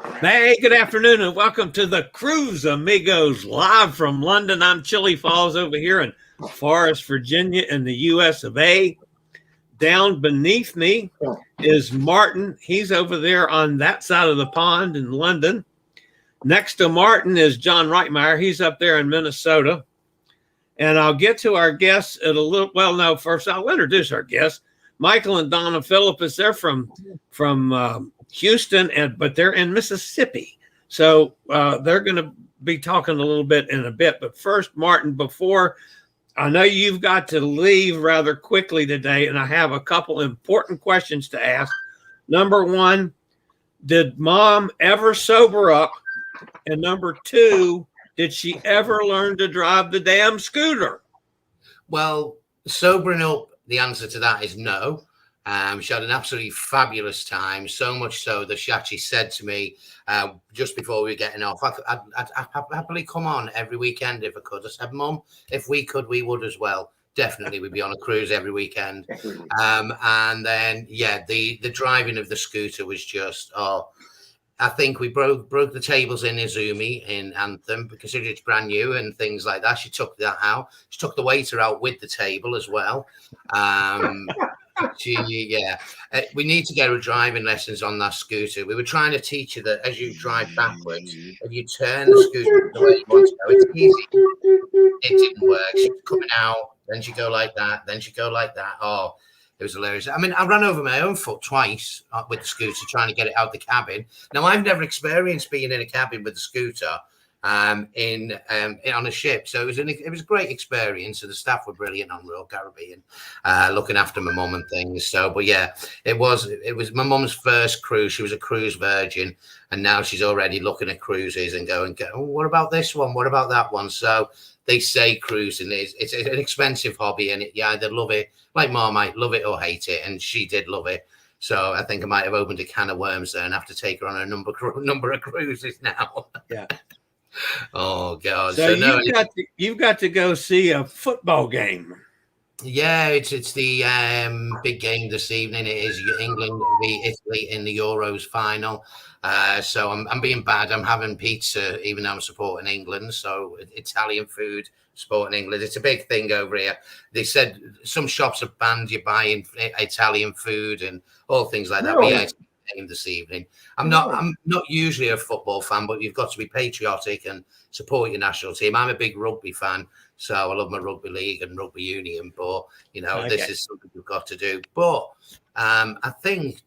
Hey, good afternoon and welcome to the Cruise Amigos live from London. I'm Chillie Falls over here in Forest, Virginia in the US of A. Down beneath me is Martin. He's over there on that side of the pond in London. Next to Martin is John Reitmeyer. He's up there in Minnesota. And I'll get to our guests at a little, well, no, first I'll introduce our guests. Michael and Donna Phillipus, they're from Houston, but they're in Mississippi. So they're going to be talking a little bit in a bit. But first, Martin, before I know you've got to leave rather quickly today, and I have a couple important questions to ask. Number one, did Mom ever sober up? And number two, did she ever learn to drive the damn scooter? Well, sobering up, the answer to that is no. She had an absolutely fabulous time, so much so that she actually said to me just before we were getting off, I'd happily come on every weekend if I could. I said, Mum, if we could, we would as well. Definitely, we'd be on a cruise every weekend. And then, yeah, the driving of the scooter was just, I think we broke the tables in Izumi in Anthem because it's brand new and things like that. She took that out. She took the waiter out with the table as well. We need to get her driving lessons on that scooter. We were trying to teach her that as you drive backwards, if you turn the scooter the way you want to go, it's easy. It didn't work. She was coming out, then she'd go like that, then she'd go like that. Oh, it was hilarious. I mean, I ran over my own foot twice with the scooter trying to get it out the cabin. Now, I've never experienced being in a cabin with a scooter on a ship, so it was a great experience. And the staff were brilliant on Royal Caribbean, looking after my mum and things. So, but yeah, it was my mum's first cruise. She was a cruise virgin, and now she's already looking at cruises and going, oh, what about this one? What about that one? So they say cruising it's an expensive hobby, and you either love it, like Mom might love it or hate it, and she did love it. So I think I might have opened a can of worms there and have to take her on a number of cruises now. Yeah. Oh God! So you've got to go see a football game. Yeah, it's the big game this evening. It is England v Italy in the Euros final. So I'm being bad. I'm having pizza, even though I'm supporting England. So Italian food, supporting England. It's a big thing over here. They said some shops have banned you buying Italian food and all things like that. Really? But yeah, it's game this evening. I'm not usually a football fan, but you've got to be patriotic and support your national team. I'm a big rugby fan, so I love my rugby league and rugby union. But this is something we've got to do. But I think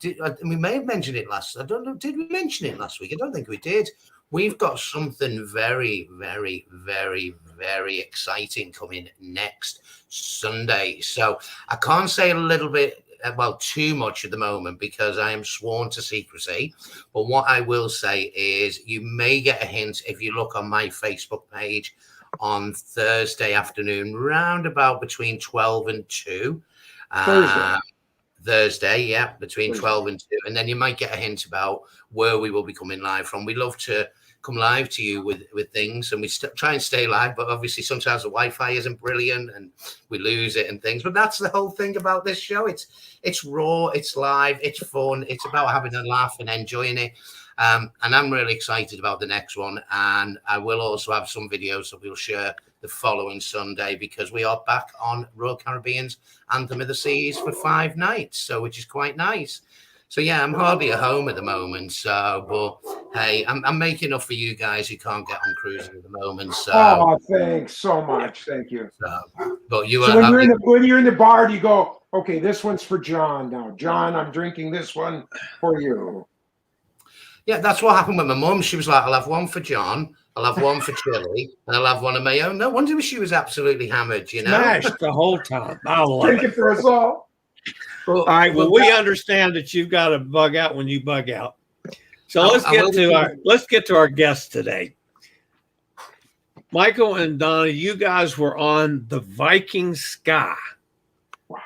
we may have mentioned it last. I don't know. Did we mention it last week? I don't think we did. We've got something very, very, very, very exciting coming next Sunday. So I can't say a little bit. Well, too much at the moment because I am sworn to secrecy. But what I will say is you may get a hint if you look on my Facebook page on Thursday afternoon, round about between 12 and 2. Thursday, yeah, between 12 and 2. And then you might get a hint about where we will be coming live from. We love to come live to you with things, and we try and stay live, but obviously sometimes the Wi-Fi isn't brilliant and we lose it and things. But that's the whole thing about this show. It's raw, it's live, it's fun, it's about having a laugh and enjoying it. And I'm really excited about the next one. And I will also have some videos that we'll share the following Sunday because we are back on Royal Caribbean's Anthem of the Seas for 5 nights, so which is quite nice. So yeah, I'm hardly at home at the moment. So, but hey, I'm making up for you guys who can't get on cruises at the moment. So, thanks so much, thank you. But you so when you're in the bar, do you go, okay, this one's for John now. John, I'm drinking this one for you. Yeah, that's what happened with my mum. She was like, I'll have one for John, I'll have one for Chillie, and I'll have one of my own. No wonder she was absolutely hammered, Smashed the whole time. Drink it for us all. All right. Well, we understand that you've got to bug out when you bug out. So let's get to our guests today. Michael and Donna, you guys were on the Viking Sky. Wow.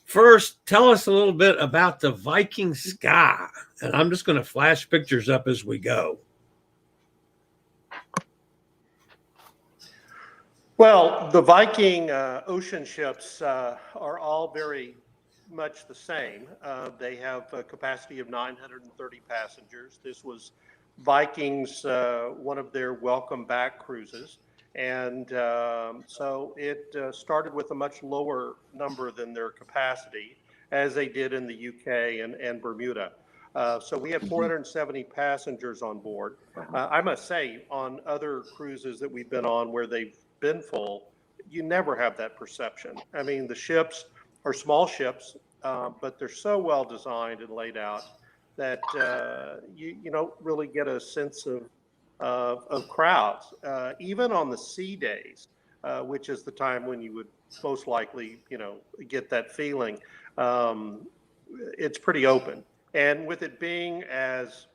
First, tell us a little bit about the Viking Sky. And I'm just going to flash pictures up as we go. Well, the Viking ocean ships are all very much the same. They have a capacity of 930 passengers. This was Vikings one of their welcome back cruises. And so it started with a much lower number than their capacity, as they did in the UK and Bermuda. So we had 470 passengers on board. I must say, on other cruises that we've been on where they've been full, you never have that perception. I mean, the ships are small ships, but they're so well designed and laid out that you don't really get a sense of crowds. Even on the sea days, which is the time when you would most likely, get that feeling, it's pretty open. And with it being as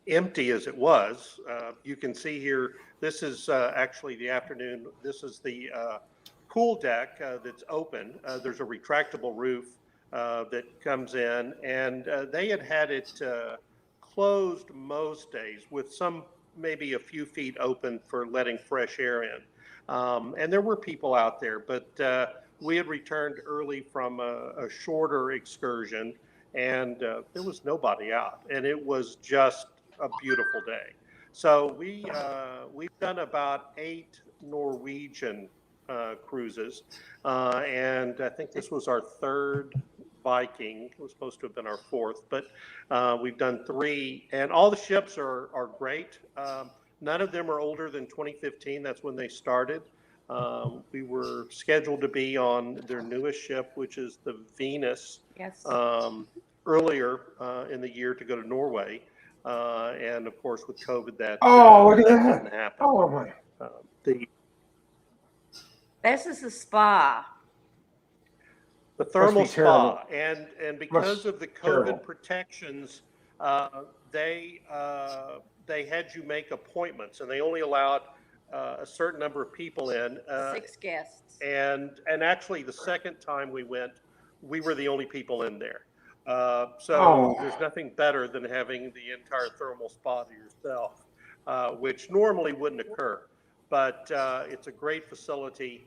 empty as it was, you can see here, this is actually the afternoon. This is the pool deck that's open. There's a retractable roof that comes in, and they had it closed most days, with some maybe a few feet open for letting fresh air in. And there were people out there, but we had returned early from a shorter excursion, and there was nobody out, and it was just a beautiful day. So we've done about 8 Norwegian cruises, and I think this was our 3rd Viking. It was supposed to have been our 4th, but we've done 3, and all the ships are great. None of them are older than 2015. That's when they started. We were scheduled to be on their newest ship, which is the Venus, Yes. earlier in the year to go to Norway. And of course, with COVID, that Look at that. didn't happen. Oh my. This is a spa. The thermal Must be terrible. spa, and because of the COVID terrible. protections, they had you make appointments, and they only allowed a certain number of people in. 6 guests. And actually, the second time we went, we were the only people in there. There's nothing better than having the entire thermal spa to yourself, which normally wouldn't occur. But it's a great facility.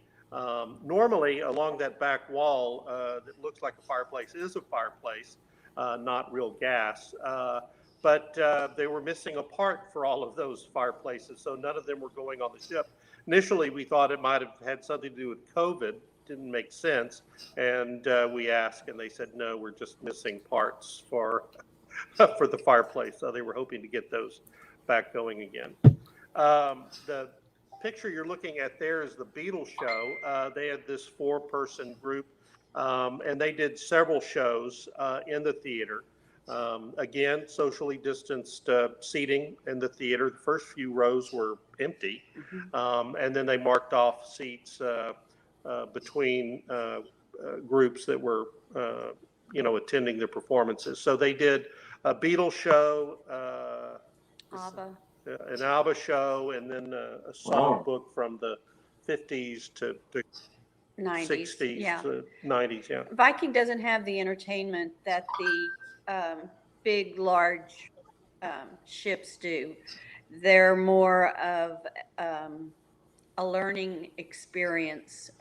Normally, along that back wall that looks like a fireplace is a fireplace, not real gas. But they were missing a part for all of those fireplaces, so none of them were going on the ship. Initially, we thought it might have had something to do with COVID. Didn't make sense, and we asked, and they said, no, we're just missing parts for the fireplace. So they were hoping to get those back going again. The picture you're looking at there is the Beatles show. They had this 4-person group, and they did several shows in the theater. Again, socially distanced seating in the theater. The first few rows were empty, and then they marked off seats between groups that were, attending the performances. So they did a Beatles show, ABBA. an ABBA show, and then a songbook from the 50s to 90s. 60s Yeah. to 90s. Yeah. Viking doesn't have the entertainment that the big, large ships do. They're more of a learning experience.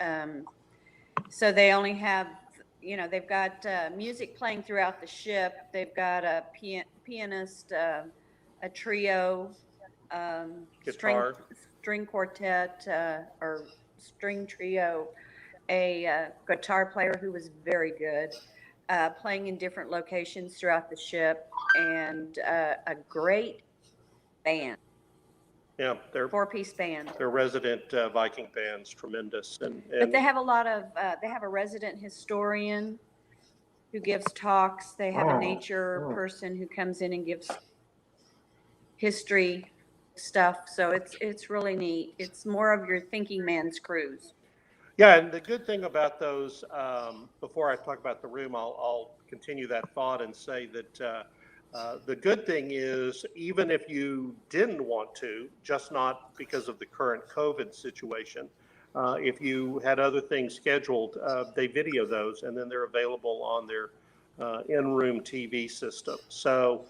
So they only have, they've got music playing throughout the ship. They've got a pianist, a trio, Guitar. string quartet, or string trio, a guitar player who was very good, playing in different locations throughout the ship, and a great band. Yeah, they're 4-piece band. their resident Viking band's tremendous, and But they have a lot of, they have a resident historian who gives talks. They have a nature person who comes in and gives history stuff. So it's really neat. It's more of your thinking man's cruise. yeah. And the good thing about those, before I talk about the room, I'll continue that thought and say that the good thing is, even if you didn't want to, just not because of the current COVID situation, if you had other things scheduled, they video those, and then they're available on their in-room TV system. So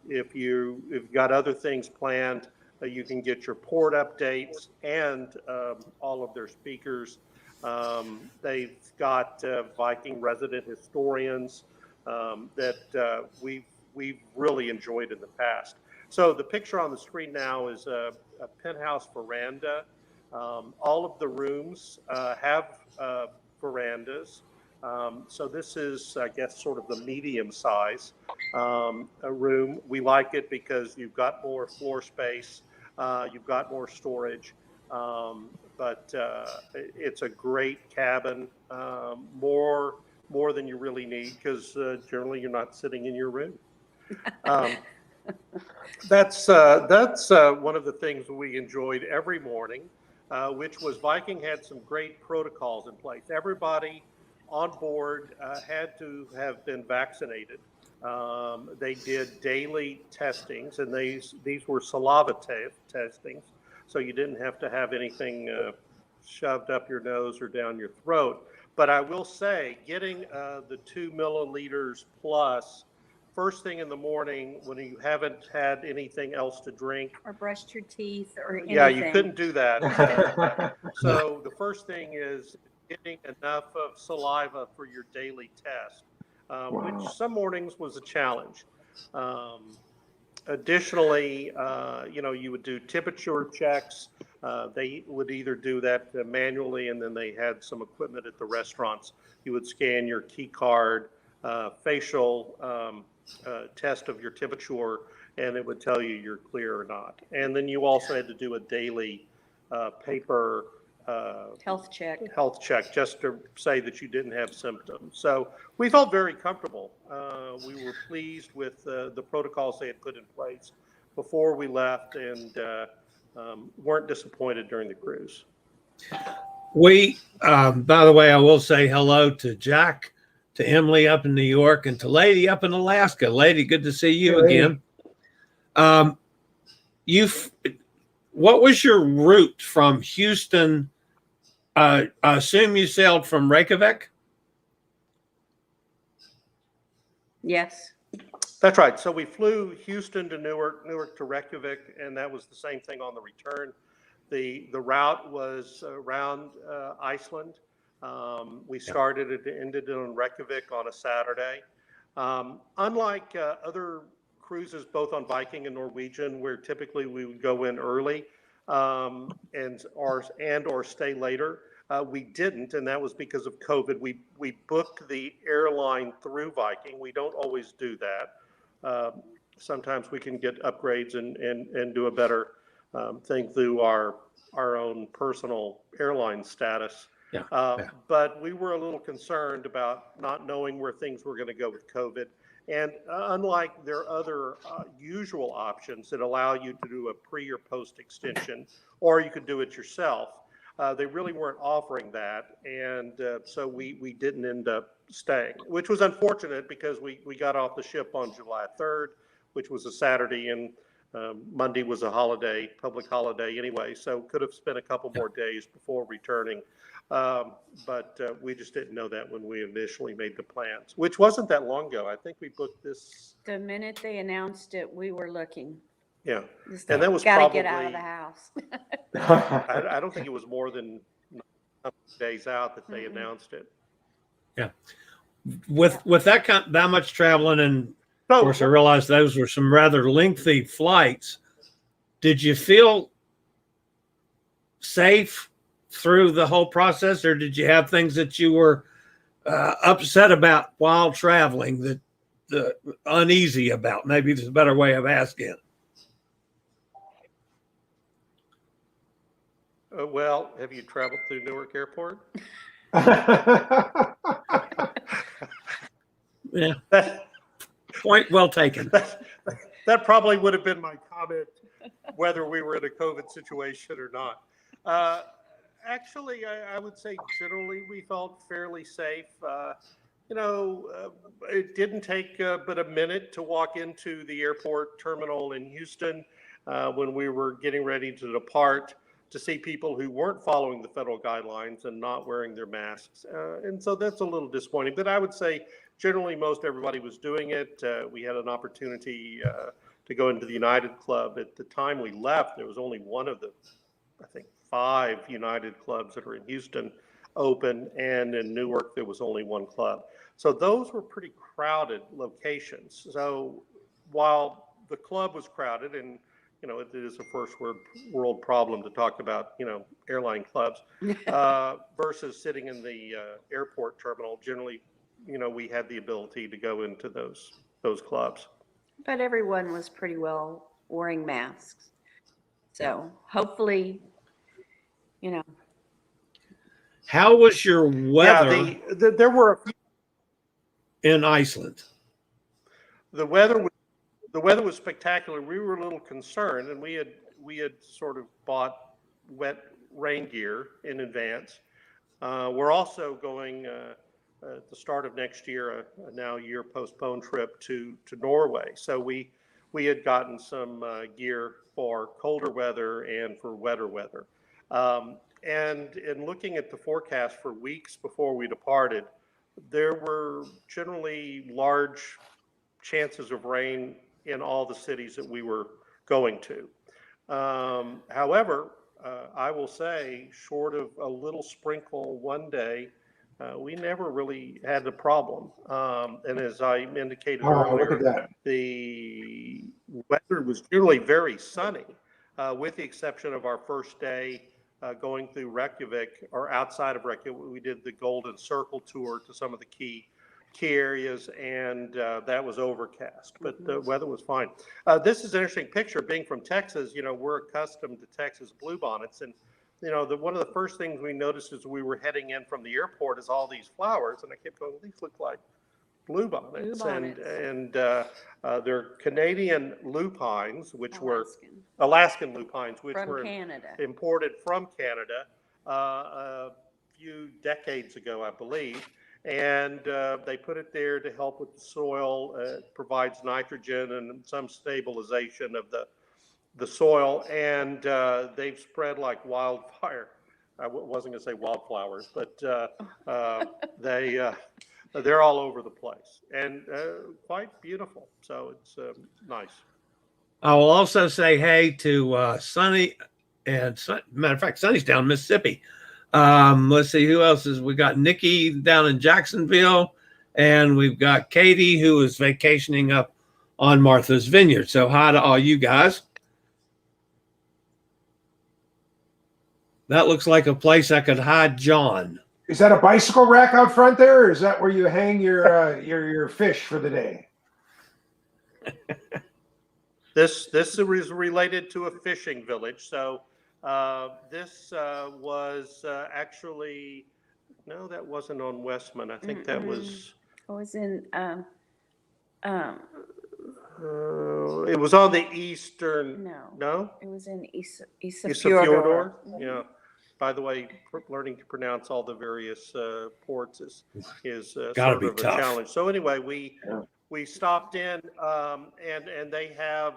if you've got other things planned, you can get your port updates and all of their speakers. They've got Viking resident historians. that we've really enjoyed in the past. So the picture on the screen now is a penthouse veranda. All of the rooms have verandas. So this is, I guess, sort of the medium size a room. We like it because you've got more floor space, you've got more storage, but it's a great cabin, more than you really need, because generally you're not sitting in your room. That's one of the things we enjoyed every morning, which was Viking had some great protocols in place. Everybody on board had to have been vaccinated. They did daily testings, and these were saliva testings, so you didn't have to have anything shoved up your nose or down your throat. But I will say, getting the 2 milliliters plus first thing in the morning when you haven't had anything else to drink or brushed your teeth or anything. Yeah, you couldn't do that. So the first thing is getting enough of saliva for your daily test, which some mornings was a challenge. Additionally, you would do temperature checks. They would either do that manually, and then they had some equipment at the restaurants. You would scan your key card, facial test of your temperature, and it would tell you you're clear or not. And then you also had to do a daily paper health check, just to say that you didn't have symptoms. So we felt very comfortable. We were pleased with the protocols they had put in place before we left, and weren't disappointed during the cruise. We, by the way, I will say hello to Jack, to Emily up in New York, and to Lady up in Alaska. Lady, good to see you again. What was your route from Houston? I assume you sailed from Reykjavik? Yes. That's right. So we flew Houston to Newark to Reykjavik, and that was the same thing on the return. The route was around Iceland. We started and ended in Reykjavik on a Saturday. Unlike other cruises, both on Viking and Norwegian, where typically we would go in early and or stay later, we didn't, and that was because of COVID. We booked the airline through Viking. We don't always do that. Sometimes we can get upgrades and do a better thing through our own personal airline status. But we were a little concerned about not knowing where things were going to go with COVID. And unlike their other usual options that allow you to do a pre or post extension, or you could do it yourself, they really weren't offering that. And so we didn't end up staying, which was unfortunate because we got off the ship on July 3rd, which was a Saturday, and Monday was a holiday, public holiday anyway, so could have spent a couple more days before returning. But we just didn't know that when we initially made the plans, which wasn't that long ago. I think we booked this. The minute they announced it, we were looking. Yeah. And that was gotta get out of the house. I don't think it was more than days out that they announced it. Yeah. With that much traveling, and of course I realized those were some rather lengthy flights. Did you feel safe through the whole process, or did you have things that you were upset about while traveling, that uneasy about? Maybe there's a better way of asking it. Well, have you traveled through Newark Airport? Yeah. Point well taken. That probably would have been my comment, whether we were in a COVID situation or not. Actually, I would say generally we felt fairly safe. It didn't take but a minute to walk into the airport terminal in Houston when we were getting ready to depart, to see people who weren't following the federal guidelines and not wearing their masks. And so that's a little disappointing. But I would say generally most everybody was doing it. We had an opportunity to go into the United Club. At the time we left, there was only one of the, I think, 5 United clubs that are in Houston open, and in Newark there was only one club. So those were pretty crowded locations. So while the club was crowded, and it is a first world problem to talk about, airline clubs versus sitting in the airport terminal. Generally, we had the ability to go into those clubs. But everyone was pretty well wearing masks. So hopefully, How was your weather Yeah, there were a few. in Iceland? The weather was spectacular. We were a little concerned, and we had sort of bought wet rain gear in advance. We're also going at the start of next year, a now year postponed trip to Norway. So we had gotten some gear for colder weather and for wetter weather. And in looking at the forecast for weeks before we departed, there were generally large chances of rain in all the cities that we were going to. However, I will say, short of a little sprinkle one day, we never really had a problem. And as I indicated Look at earlier, that. the weather was generally very sunny, with the exception of our first day going through Reykjavik, or outside of Reykjavik. We did the Golden Circle tour to some of the key areas, and that was overcast, but the weather was fine. This is an interesting picture. Being from Texas, we're accustomed to Texas bluebonnets, and one of the first things we noticed as we were heading in from the airport is all these flowers, and I kept going, these look like bluebonnets. And they're Canadian lupines, which were Alaskan lupines, which were Canada. Imported from Canada a few decades ago, I believe. And they put it there to help with the soil. It provides nitrogen and some stabilization of the soil. And they've spread like wildfire. I wasn't going to say wildflowers, but they're all over the place and quite beautiful. So it's nice. I will also say hey to Sonny, and matter of fact, Sonny's down in Mississippi. Let's see who else is. We got Nikki down in Jacksonville, and we've got Katie, who is vacationing up on Martha's Vineyard. So hi to all you guys. That looks like a place I could hide John. Is that a bicycle rack out front there, or is that where you hang your fish for the day? This is related to a fishing village. So this was actually, no, that wasn't on Westman. I think that was. It was in. It was on the eastern. No. It was in Ísafjörður. Ísafjörður. Yeah. By the way, learning to pronounce all the various ports is sort of a challenge. So anyway, we stopped in, and they have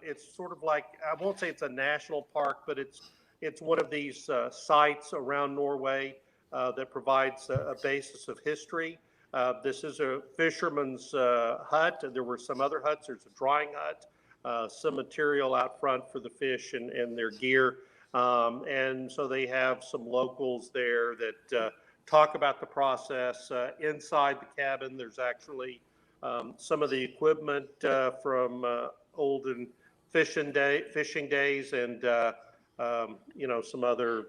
it's sort of like, I won't say it's a national park, but it's one of these sites around Norway that provides a basis of history. This is a fisherman's hut. There were some other huts. There's a drying hut, some material out front for the fish and their gear. And so they have some locals there that talk about the process. Inside the cabin, there's actually some of the equipment from olden fishing days, and some other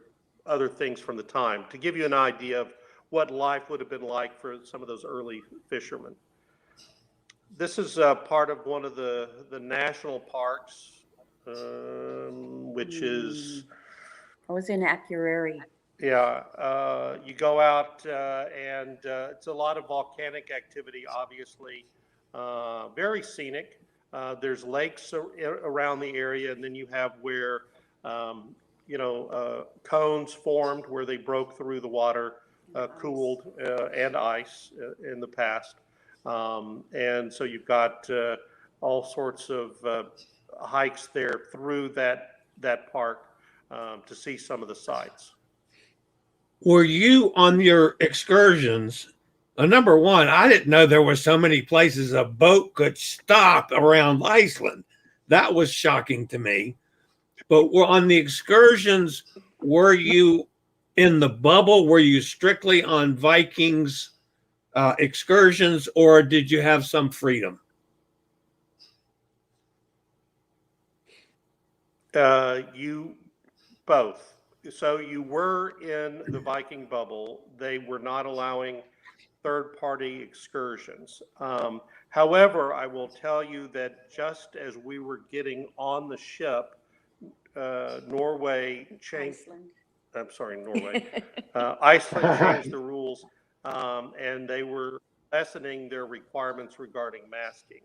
things from the time, to give you an idea of what life would have been like for some of those early fishermen. This is part of one of the national parks, which is. I was in Akureyri. Yeah, you go out and it's a lot of volcanic activity, obviously. Very scenic. There's lakes around the area, and then you have where, cones formed where they broke through the water, cooled, and ice in the past. And so you've got all sorts of hikes there through that park to see some of the sites. Were you on your excursions? Number one, I didn't know there were so many places a boat could stop around Iceland. That was shocking to me. But on the excursions, were you in the bubble, were you strictly on Vikings excursions, or did you have some freedom? You both. So you were in the Viking bubble. They were not allowing third-party excursions. However, I will tell you that just as we were getting on the ship, Norway changed. Iceland. I'm sorry, Norway. Iceland changed the rules, and they were lessening their requirements regarding masking.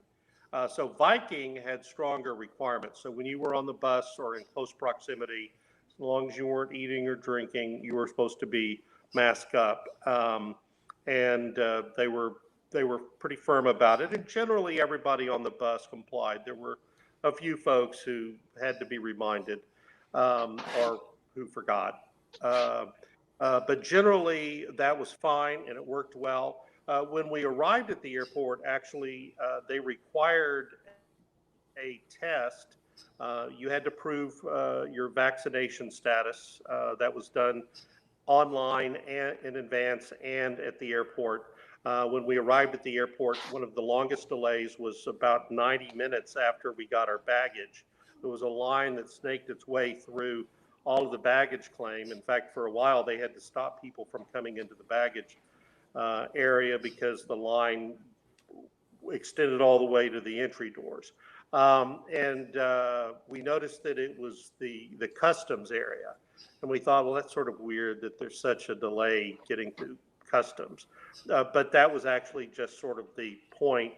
So Viking had stronger requirements. So when you were on the bus or in close proximity, as long as you weren't eating or drinking, you were supposed to be masked up. And they were pretty firm about it. And generally, everybody on the bus complied. There were a few folks who had to be reminded or who forgot. But generally, that was fine and it worked well. When we arrived at the airport, actually, they required a test. You had to prove your vaccination status. That was done online and in advance and at the airport. When we arrived at the airport, one of the longest delays was about 90 minutes after we got our baggage. There was a line that snaked its way through all of the baggage claim. In fact, for a while, they had to stop people from coming into the baggage area because the line extended all the way to the entry doors. And we noticed that it was the customs area. And we thought, well, that's sort of weird that there's such a delay getting to customs. But that was actually just sort of the point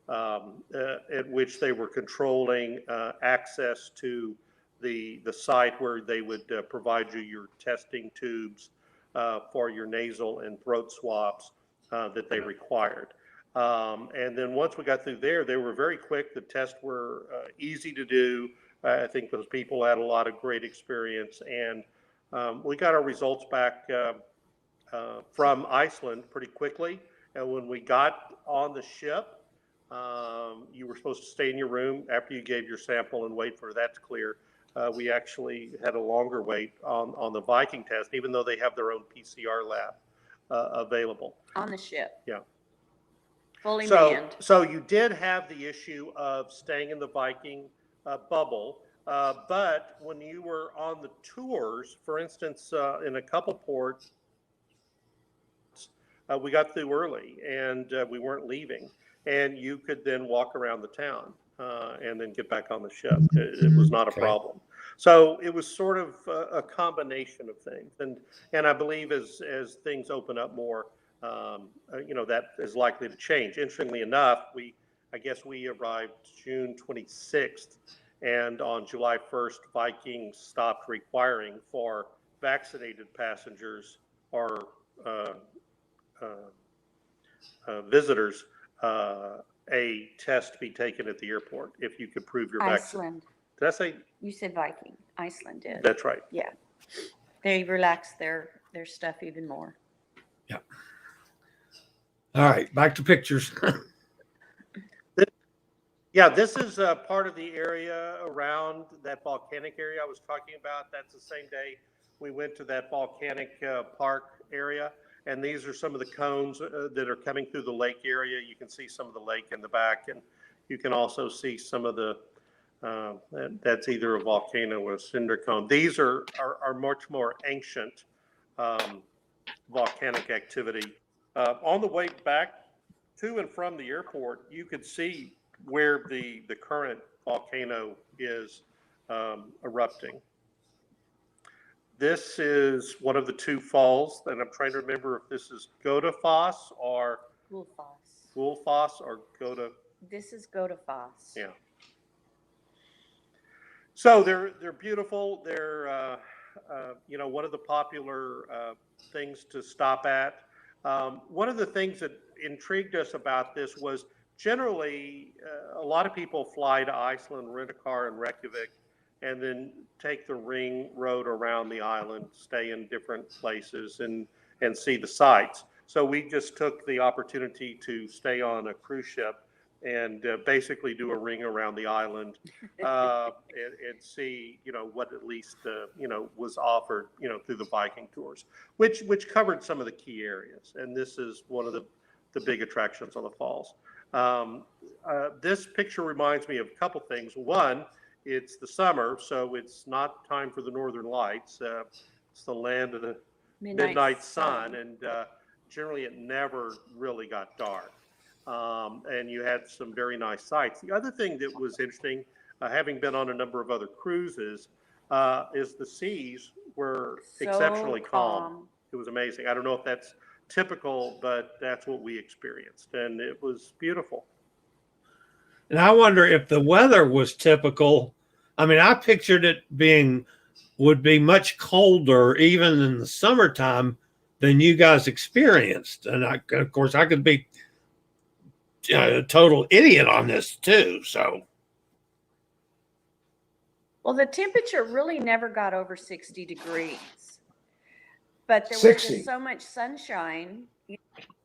at which they were controlling access to the site where they would provide you your testing tubes for your nasal and throat swabs that they required. And then once we got through there, they were very quick. The tests were easy to do. I think those people had a lot of great experience. And we got our results back from Iceland pretty quickly. And when we got on the ship, you were supposed to stay in your room after you gave your sample and wait for that to clear. We actually had a longer wait on the Viking test, even though they have their own PCR lab available. On the ship. Yeah. Fully manned. So you did have the issue of staying in the Viking bubble, but when you were on the tours, for instance, in a couple ports, we got through early and we weren't leaving, and you could then walk around the town and then get back on the ship. It was not a problem. So it was sort of a combination of things, and I believe as things open up more, that is likely to change. Interestingly enough, I guess we arrived June 26th, and on July 1st, Viking stopped requiring for vaccinated passengers or visitors a test be taken at the airport if you could prove your vaccine. Iceland. Did I say? You said Viking. Iceland did. That's right. Yeah. They relaxed their stuff even more. Yeah. All right, back to pictures. Yeah, this is part of the area around that volcanic area I was talking about. That's the same day we went to that volcanic park area. And these are some of the cones that are coming through the lake area. You can see some of the lake in the back, and you can also see some of the, that's either a volcano or a cinder cone. These are much more ancient volcanic activity. On the way back to and from the airport, you could see where the current volcano is erupting. This is one of the two falls, and I'm trying to remember if this is Godafoss or Gullfoss or Goda. This is Godafoss. Yeah. So they're beautiful. They're one of the popular things to stop at. One of the things that intrigued us about this was generally a lot of people fly to Iceland, rent a car in Reykjavik, and then take the ring road around the island, stay in different places and see the sights. So we just took the opportunity to stay on a cruise ship and basically do a ring around the island and see, what at least, was offered, through the Viking tours, which covered some of the key areas. And this is one of the big attractions on the falls. This picture reminds me of a couple things. One, it's the summer, so it's not time for the Northern Lights. It's the land of the midnight sun, and generally it never really got dark. And you had some very nice sights. The other thing that was interesting, having been on a number of other cruises, is the seas were exceptionally calm. It was amazing. I don't know if that's typical, but that's what we experienced, and it was beautiful. And I wonder if the weather was typical. I mean, I pictured it would be much colder even in the summertime than you guys experienced. And of course, I could be a total idiot on this too. So, well, the temperature really never got over 60 degrees, but there was 60. just so much sunshine.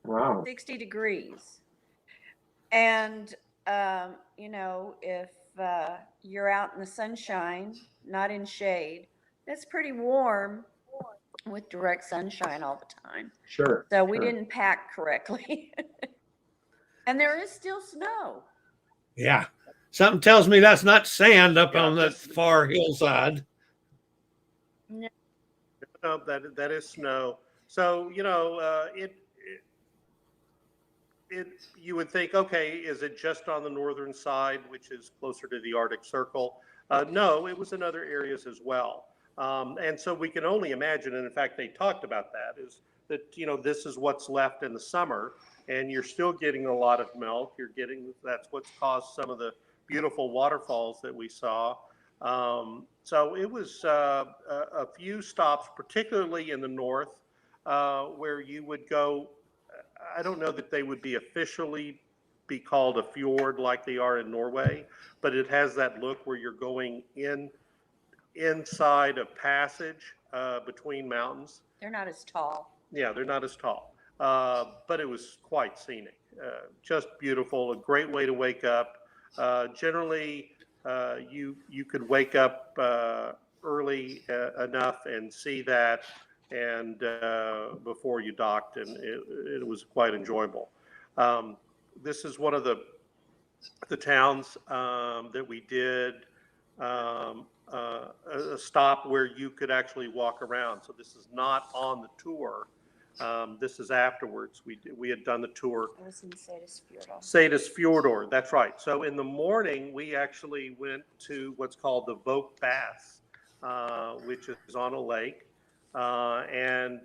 Wow. 60 degrees. And, if you're out in the sunshine, not in shade, that's pretty warm with direct sunshine all the time. Sure. So we didn't pack correctly. And there is still snow. yeah, something tells me that's not sand up Yeah, on that far hillside. No, that is snow. So, you would think, okay, is it just on the northern side, which is closer to the Arctic Circle? No, it was in other areas as well. And so we can only imagine, and in fact, they talked about that, is that, this is what's left in the summer, and you're still getting a lot of melt. That's what's caused some of the beautiful waterfalls that we saw. So it was a few stops, particularly in the north, where you would go. I don't know that they would officially be called a fjord like they are in Norway, but it has that look where you're going inside a passage between mountains. They're not as tall. Yeah, they're not as tall, but it was quite scenic, just beautiful, a great way to wake up. Generally, you could wake up early enough and see that, and before you docked, and it was quite enjoyable. This is one of the towns that we did a stop where you could actually walk around. So this is not on the tour. This is afterwards. We had done the tour. It was in Seyðisfjörður, that's right. So in the morning, we actually went to what's called the Vok Baths, which is on a lake. And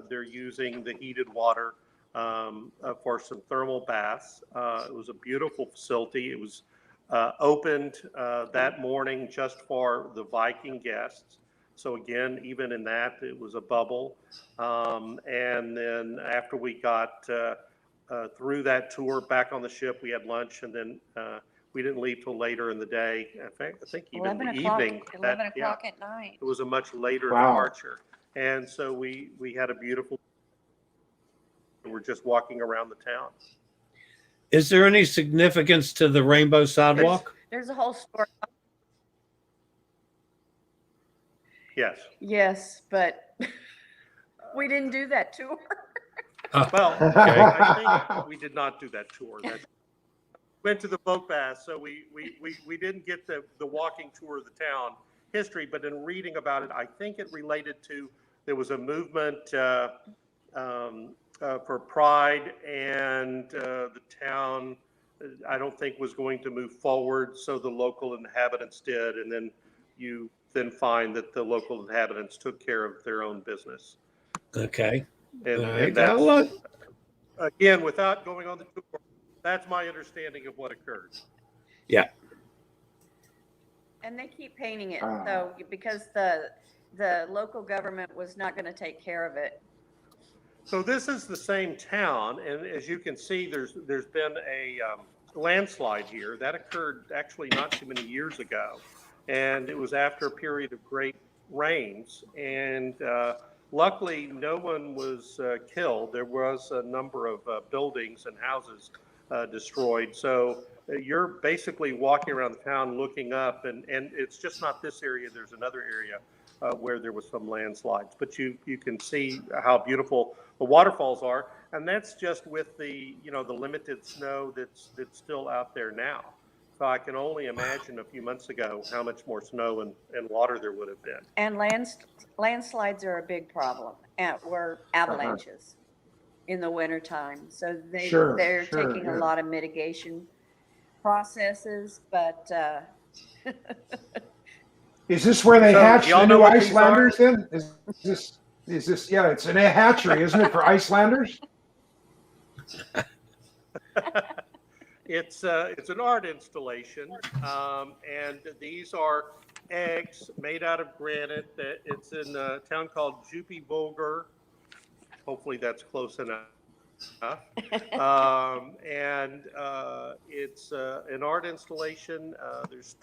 they're using the heated water for some thermal baths. It was a beautiful facility. It was opened that morning just for the Viking guests. So again, even in that, it was a bubble. And then after we got through that tour back on the ship, we had lunch, and then we didn't leave till later in the day. In fact, I think even the evening. 11 o'clock at night. It was a much later departure. And so we had a beautiful, we're just walking around the town. Is there any significance to the Rainbow Sidewalk? There's a whole story. Yes. Yes, but we didn't do that tour. Well, I think we did not do that tour. Went to the boat bath, so we didn't get the walking tour of the town history, but in reading about it, I think it related to, there was a movement for pride, and the town, I don't think, was going to move forward, so the local inhabitants did, and then you find that the local inhabitants took care of their own business. Okay. And that's, again, without going on the tour, that's my understanding of what occurred. Yeah. And they keep painting it, so because the local government was not going to take care of it. So this is the same town, and as you can see, there's been a landslide here that occurred actually not too many years ago, and it was after a period of great rains, and luckily no one was killed. There was a number of buildings and houses destroyed, so you're basically walking around the town looking up, and it's just not this area. There's another area where there was some landslides, but you can see how beautiful the waterfalls are, and that's just with the the limited snow that's still out there now. So I can only imagine a few months ago how much more snow and water there would have been. And landslides are a big problem, or avalanches in the wintertime. So they're taking a lot of mitigation processes, but is this where they So, hatch y'all the know new what these Icelanders then? Is this yeah, it's an hatchery, isn't it, for Icelanders? It's an art installation, and these are eggs made out of granite. It's in a town called Djúpivogur. Hopefully that's close enough. And it's an art installation. There's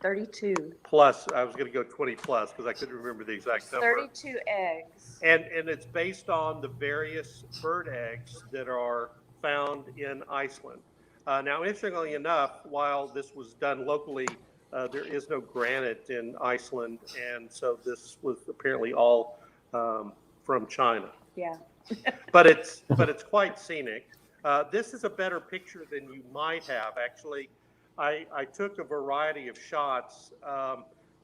32. plus. I was going to go 20 plus because I couldn't remember the exact number. 32 eggs. And it's based on the various bird eggs that are found in Iceland. Now, interestingly enough, while this was done locally, there is no granite in Iceland, and so this was apparently all from China. Yeah. But it's quite scenic. This is a better picture than you might have. Actually, I took a variety of shots,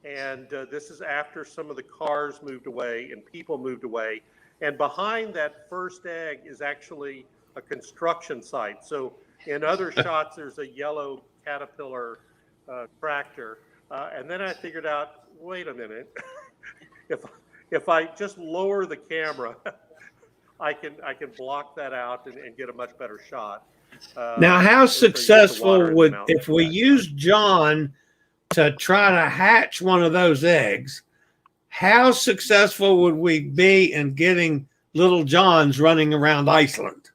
and this is after some of the cars moved away and people moved away. And behind that first egg is actually a construction site. So in other shots, there's a yellow Caterpillar tractor. And then I figured out, wait a minute, if I just lower the camera, I can block that out and get a much better shot. Now, how successful would, if we use John to try to hatch one of those eggs, how successful would we be in getting little Johns running around Iceland?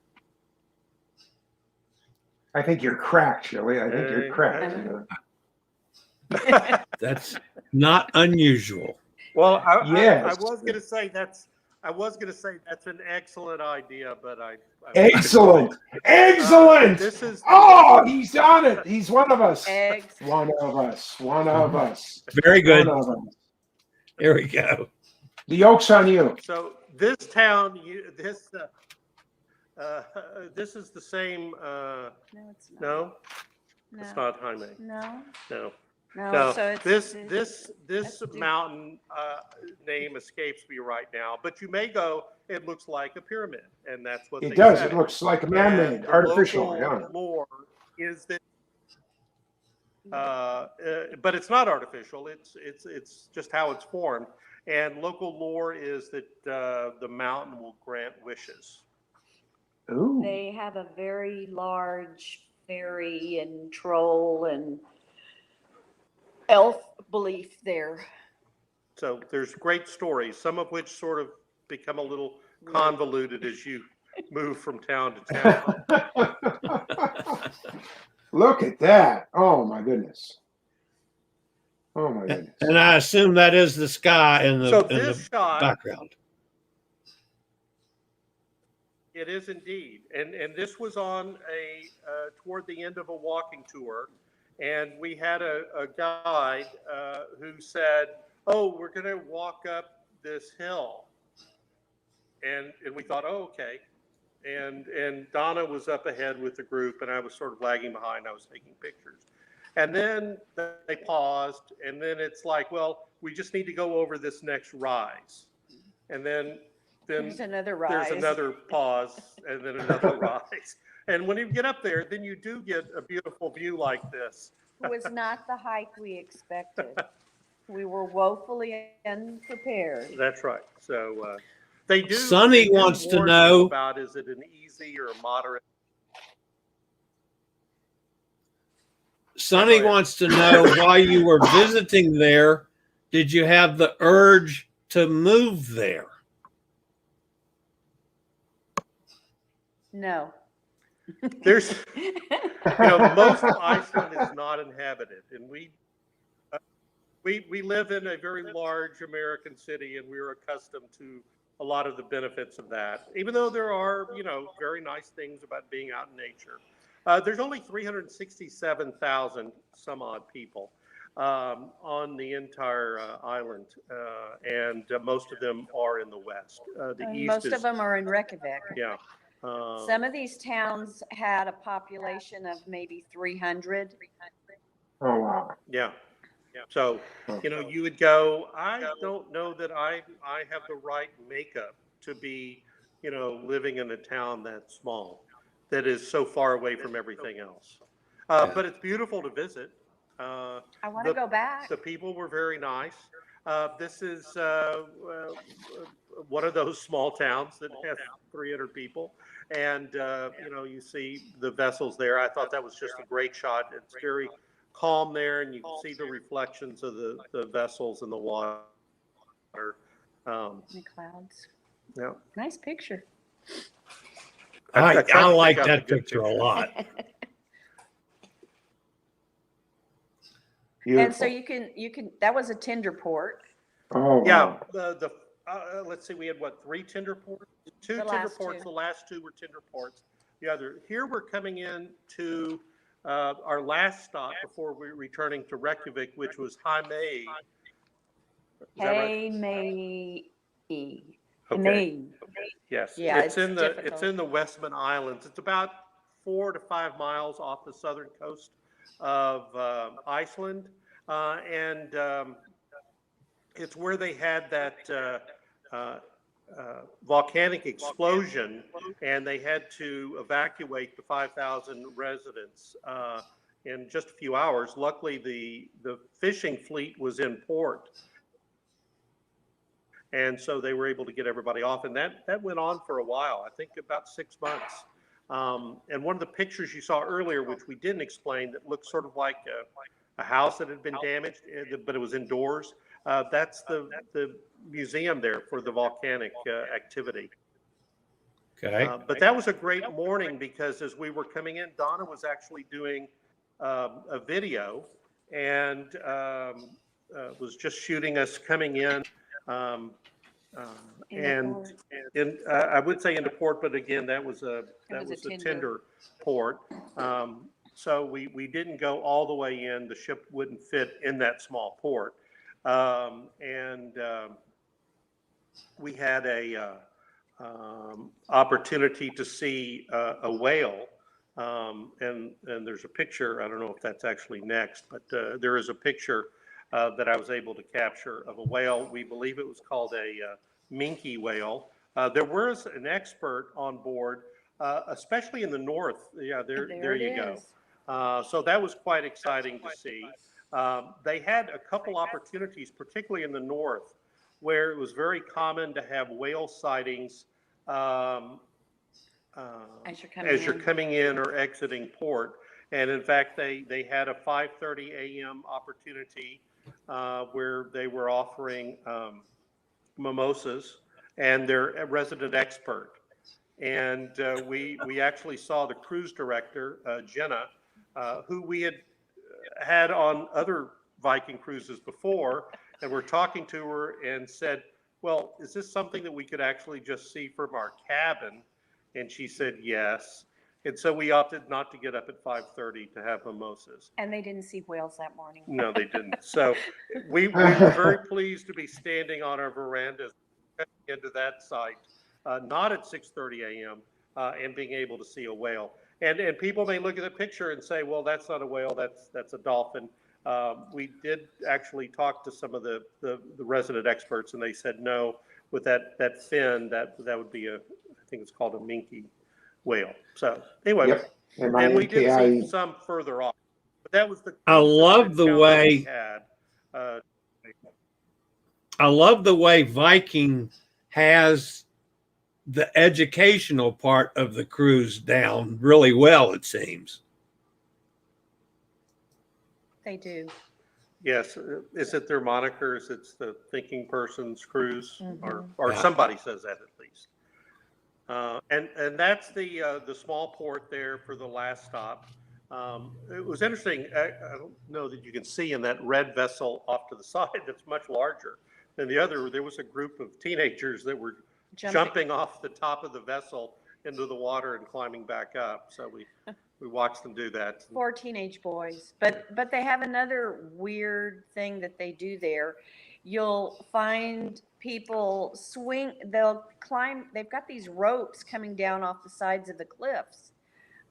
I think you're cracked, Shelley. I think you're cracked. That's not unusual. Well, yes. I was going to say that's an excellent idea, but excellent. This is he's on it. He's one of us. Eggs. One of us. Very good. One of us. There we go. The yoke's on you. So this town, this is the same. No, it's not. No, No. it's not Jaime. No. No. No. So it's This mountain name escapes me right now, but you may go. It looks like a pyramid, and that's what It they does. say. It looks like a man-made, The artificial. local Yeah. lore is that, but it's not artificial. It's just how it's formed. And local lore is that the mountain will grant wishes. Ooh. They have a very large fairy and troll and elf belief there. So there's great stories, some of which sort of become a little convoluted as you move from town to town. Look at that. Oh my goodness. Oh my goodness. And I assume that is the sky in the, So in this the shot, background. it is indeed, and this was on toward the end of a walking tour, and we had a guide who said, "Oh, we're going to walk up this hill," and we thought, "Oh, okay," and Donna was up ahead with the group, and I was sort of lagging behind. I was taking pictures, and then they paused, and then it's like, "Well, we just need to go over this next rise," and then There's another rise. there's another pause, and then another rise. And when you get up there, then you do get a beautiful view like this. It was not the hike we expected. We were woefully unprepared. That's right. So they do. Sonny they do wants to warn know you about, is it an easy or a moderate? Sonny wants to know, while you were visiting there, did you have the urge to move there? No. There's, most of Iceland is not inhabited, and we live in a very large American city, and we're accustomed to a lot of the benefits of that. Even though there are, very nice things about being out in nature, There's only 367,000 some odd people on the entire island, and most of them are in the west. The And east most is, of them are in Reykjavik. yeah. Some of these towns had a population of maybe 300. Oh, wow. Yeah. So, you would go, I don't know that I have the right makeup to be, living in a town that small, that is so far away from everything else. But it's beautiful to visit. I want to go back. The people were very nice. This is one of those small towns that has 300 people. And, you see the vessels there. I thought that was just a great shot. It's very calm there, and you can see the reflections of the vessels in the water. The clouds. Yeah. Nice picture. I tried to like pick out that the good picture a lot. And so Beautiful. you can, that was a tender port. Oh, Yeah, wow. let's see, we had what, 3 tender ports? 2 The tender last ports. two. The last 2 were tender ports. Here we're coming in to our last stop before we're returning to Reykjavik, which was Jaime. Is that right? Hey, May. Okay. Yes. Yeah, it's in difficult. the Westman Islands. It's about 4 to 5 miles off the southern coast of Iceland, and it's where they had that volcanic explosion, and they had to evacuate the 5,000 residents in just a few hours. Luckily, the fishing fleet was in port, and so they were able to get everybody off. And that went on for a while, I think about 6 months. And one of the pictures you saw earlier, which we didn't explain, that looked sort of like a house that had been damaged, but it was indoors. That's the museum there for the volcanic activity. Okay. But that was a great morning, because as we were coming in, Donna was actually doing a video, and was just shooting us coming in. And I would say into port, but again, that was a tender port. So we didn't go all the way in. The ship wouldn't fit in that small port. And we had a opportunity to see a whale. And there's a picture, I don't know if that's actually next, but there is a picture that I was able to capture of a whale. We believe it was called a minke whale. There was an expert on board, especially in the north. Yeah, there you go. So that was quite exciting to see. They had a couple opportunities, particularly in the north, where it was very common to have whale sightings as you're coming in or exiting port. And in fact, they had a 5:30 a.m. opportunity where they were offering mimosas, and their resident expert. And we actually saw the cruise director, Jenna, who we had on other Viking cruises before, and we're talking to her and said, well, is this something that we could actually just see from our cabin? And she said yes. And so we opted not to get up at 5:30 to have mimosas. And they didn't see whales that morning. No, they didn't. So we were very pleased to be standing on our verandas into that site, not at 6:30 a.m., and being able to see a whale. And people may look at the picture and say, well, that's not a whale, that's a dolphin. We did actually talk to some of the resident experts, and they said no, with that fin, that would be I think it's called a minke whale. So anyway, Yep. and we did see some further off, but that was the I love the way I love the way Viking has the educational part of the cruise down really well, it seems. They do. Yes. Is it their monikers? It's the Thinking Person's Cruise, or Yeah. somebody says that at least. And that's the small port there for the last stop. It was interesting. I don't know that you can see in that red vessel off to the side that's much larger than the other. There was a group of teenagers that were jumping off the top of the vessel into the water and climbing back up. So we watched them do that. 4 teenage boys, but they have another weird thing that they do there. You'll find people swing, they'll climb, they've got these ropes coming down off the sides of the cliffs.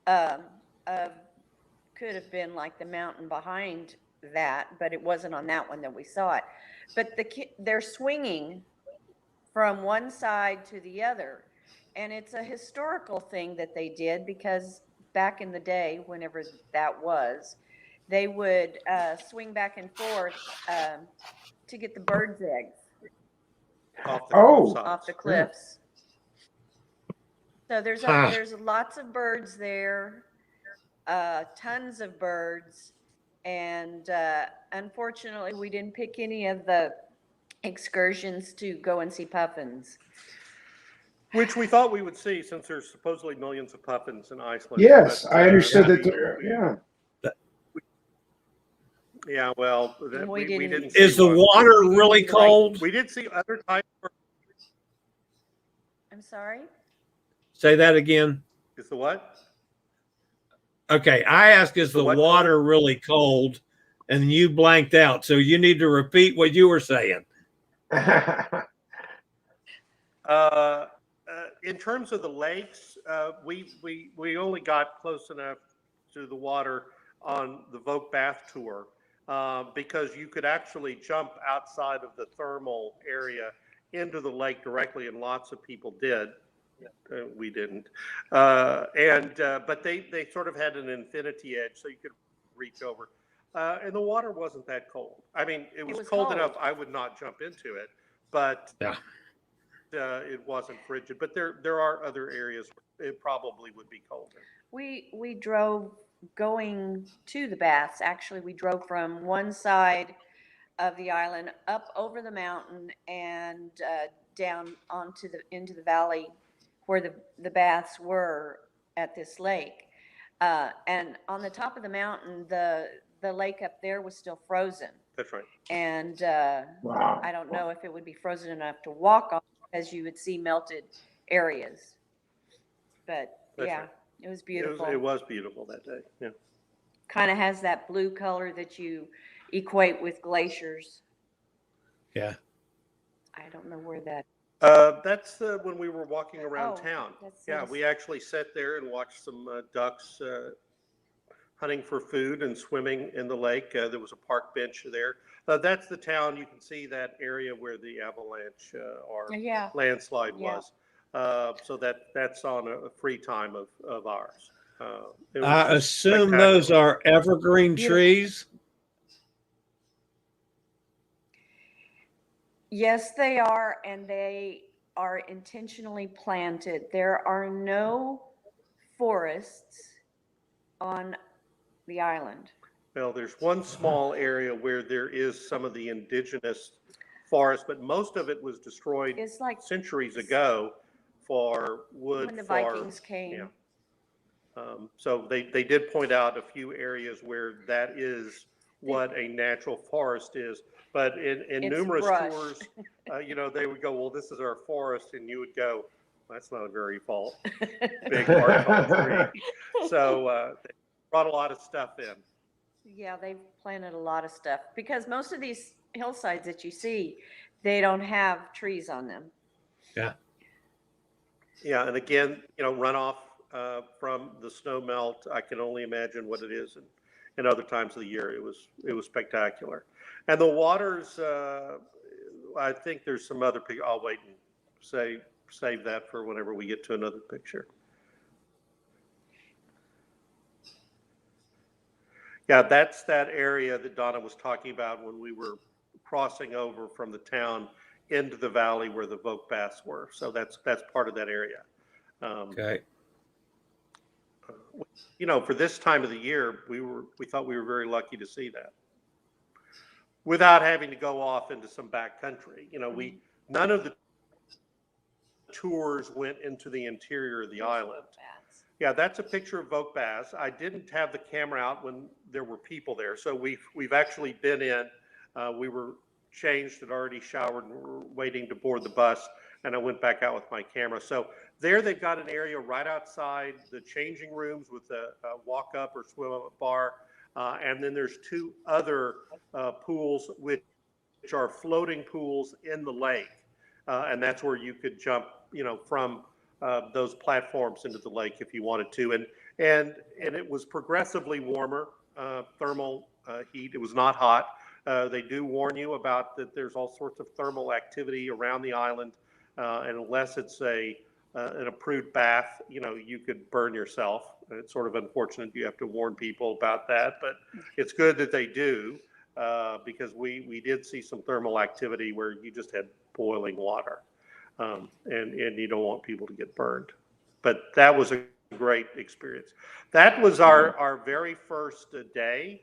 Could have been like the mountain behind that, but it wasn't on that one that we saw it. But they're swinging from one side to the other, and it's a historical thing that they did, because back in the day, whenever that was, they would swing back and forth to get the birds' eggs off the cliffs. So there's lots of birds there, tons of birds, and unfortunately, we didn't pick any of the excursions to go and see puffins. Which we thought we would see, since there's supposedly millions of puffins in Iceland. Yes, but, I understood that. Yeah. Yeah, well, We we didn't. Is the water really cold? We did see other types. I'm sorry? Say that again. Is the what? Okay, I asked, is the water really cold? And you blanked out. So you need to repeat what you were saying. In terms of the lakes, we only got close enough to the water on the Voke Bath tour, because you could actually jump outside of the thermal area into the lake directly, and lots of people did. We didn't, but they sort of had an infinity edge, so you could reach over, and the water wasn't that cold. I mean, it was cold enough I would not jump into it, but yeah. It wasn't frigid. But there are other areas where it probably would be colder. We drove going to the baths. Actually, we drove from one side of the island up over the mountain and down into the valley where the baths were at this lake. And on the top of the mountain, the lake up there was still frozen. That's right. And Wow. I don't know if it would be frozen enough to walk on, as you would see melted areas. But That's yeah, right. it was beautiful. It was beautiful that day. Yeah. Kind of has that blue color that you equate with glaciers. Yeah. I don't know where that. That's when we were walking around town. Yeah, we actually sat there and watched some ducks hunting for food and swimming in the lake. There was a park bench there. That's the town. You can see that area where the avalanche or landslide was. So that's on a free time of ours. I assume those are evergreen trees. Yes, they are, and they are intentionally planted. There are no forests on the island. Well, there's one small area where there is some of the indigenous forest, but most of it was destroyed centuries ago for wood. When the Vikings came. Yeah. So they did point out a few areas where that is what a natural forest is. But in numerous tours, they would go, well, this is our forest. And you would go, that's not a very big part tree. So they brought a lot of stuff in. Yeah, they've planted a lot of stuff, because most of these hillsides that you see, they don't have trees on them. Yeah. Yeah. And again, runoff from the snow melt, I can only imagine what it is. And other times of the year, it was spectacular. And the waters, I think there's some other picture. I'll wait and save that for whenever we get to another picture. Yeah, that's that area that Donna was talking about when we were crossing over from the town into the valley where the Voke Baths were. So that's part of that area. Okay. For this time of the year, we thought we were very lucky to see that, without having to go off into some back country. None of the tours went into the interior of the island. Yeah, that's a picture of Voke Baths. I didn't have the camera out when there were people there, so we've actually been in. We were changed and already showered and were waiting to board the bus, and I went back out with my camera. So there they've got an area right outside the changing rooms with a walk up or swim up bar. And then there's 2 other pools, which are floating pools in the lake. And that's where you could jump, from those platforms into the lake if you wanted to. And it was progressively warmer, thermal heat. It was not hot. They do warn you about that there's all sorts of thermal activity around the island. And unless it's an approved bath, you could burn yourself. It's sort of unfortunate you have to warn people about that, but it's good that they do, because we did see some thermal activity where you just had boiling water, and you don't want people to get burned. But that was a great experience. That was our very first day.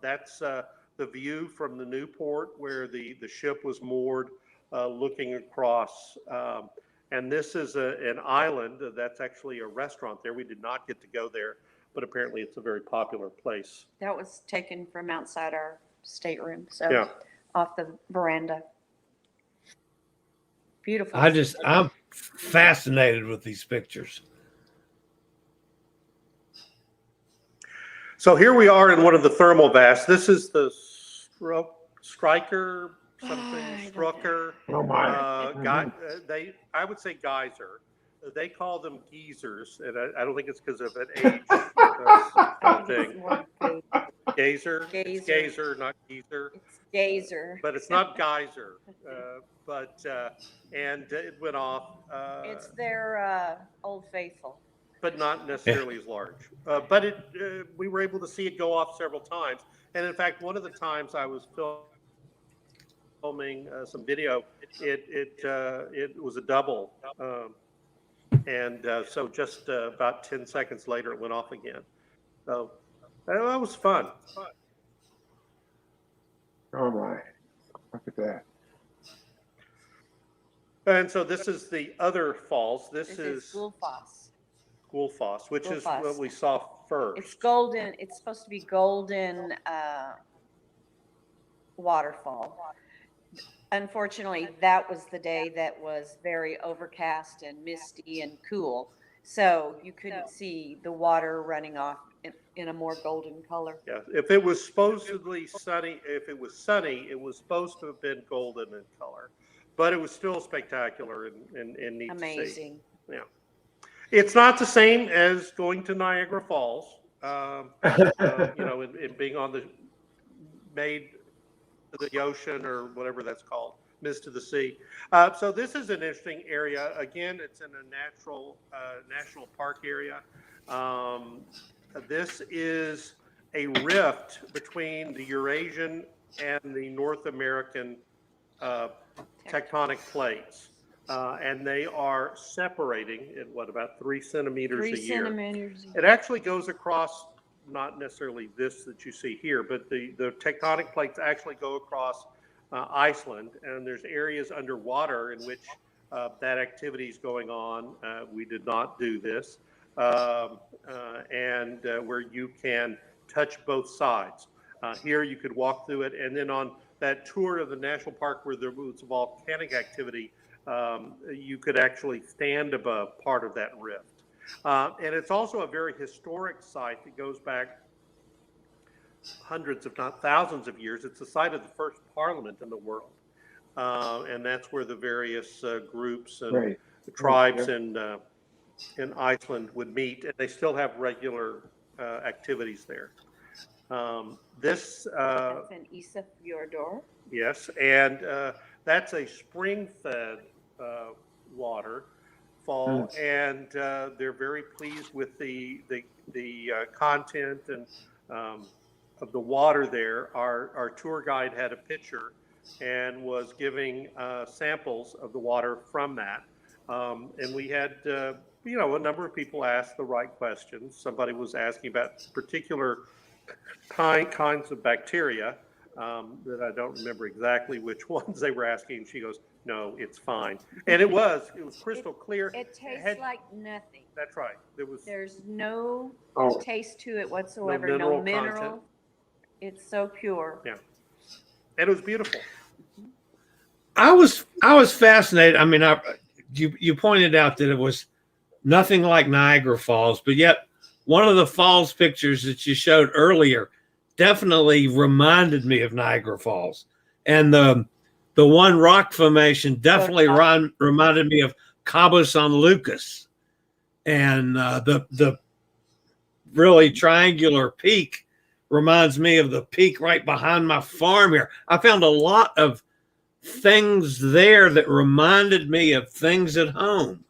That's the view from the Newport where the ship was moored, looking across. And this is an island that's actually a restaurant there. We did not get to go there, but apparently it's a very popular place. That was taken from outside our stateroom, so Yeah. off the veranda. Beautiful. I'm fascinated with these pictures. So here we are in one of the thermal baths. This is the Striker something, Strucker. Oh my. I would say geyser. They call them geezers, and I don't think it's because of an age thing. Gazer. It's gazer, not geezer. It's gazer. But it's not geyser. And it went off. It's their Old Faithful. But not necessarily as large. But we were able to see it go off several times. And in fact, one of the times I was filming some video, it was a double. So just about 10 seconds later, it went off again. So that was fun. Oh my. Look at that. And so this is the other falls. This is Gulfoss, which is what we saw first. It's golden. It's supposed to be golden waterfall. Unfortunately, that was the day that was very overcast and misty and cool, so you couldn't see the water running off in a more golden color. Yeah, if it was supposedly sunny, it was supposed to have been golden in color, but it was still spectacular and neat Amazing. to see. Yeah. It's not the same as going to Niagara Falls, and being on the the ocean or whatever that's called, Mist to the Sea. So this is an interesting area. Again, it's in a national park area. This is a rift between the Eurasian and the North American tectonic plates. And they are separating at about 3 centimeters a year. 3 centimeters. It actually goes across, not necessarily this that you see here, but the tectonic plates actually go across Iceland, and there's areas underwater in which that activity is going on. We did not do this, and where you can touch both sides. Here you could walk through it, and then on that tour of the national park where there was volcanic activity, you could actually stand above part of that rift. And it's also a very historic site that goes back hundreds, if not thousands of years. It's the site of the first parliament in the world. And that's where the various groups and tribes in Iceland would meet. And they still have regular activities there. That's in Ísafjörður. Yes, and that's a spring-fed waterfall, and they're very pleased with the content and of the water there. Our tour guide had a pitcher and was giving samples of the water from that, and we had a number of people ask the right questions. Somebody was asking about particular kinds of bacteria that I don't remember exactly which ones they were asking. She goes, "No, it's fine," and it was crystal clear. It tastes like nothing. That's right. There's no taste to it whatsoever. No No mineral. content. It's so pure. Yeah, and it was beautiful. I was fascinated. I mean, you pointed out that it was nothing like Niagara Falls, but yet one of the falls pictures that you showed earlier definitely reminded me of Niagara Falls, and the one rock formation definitely reminded me of Cabo San Lucas, and the really triangular peak reminds me of the peak right behind my farm here. I found a lot of things there that reminded me of things at home.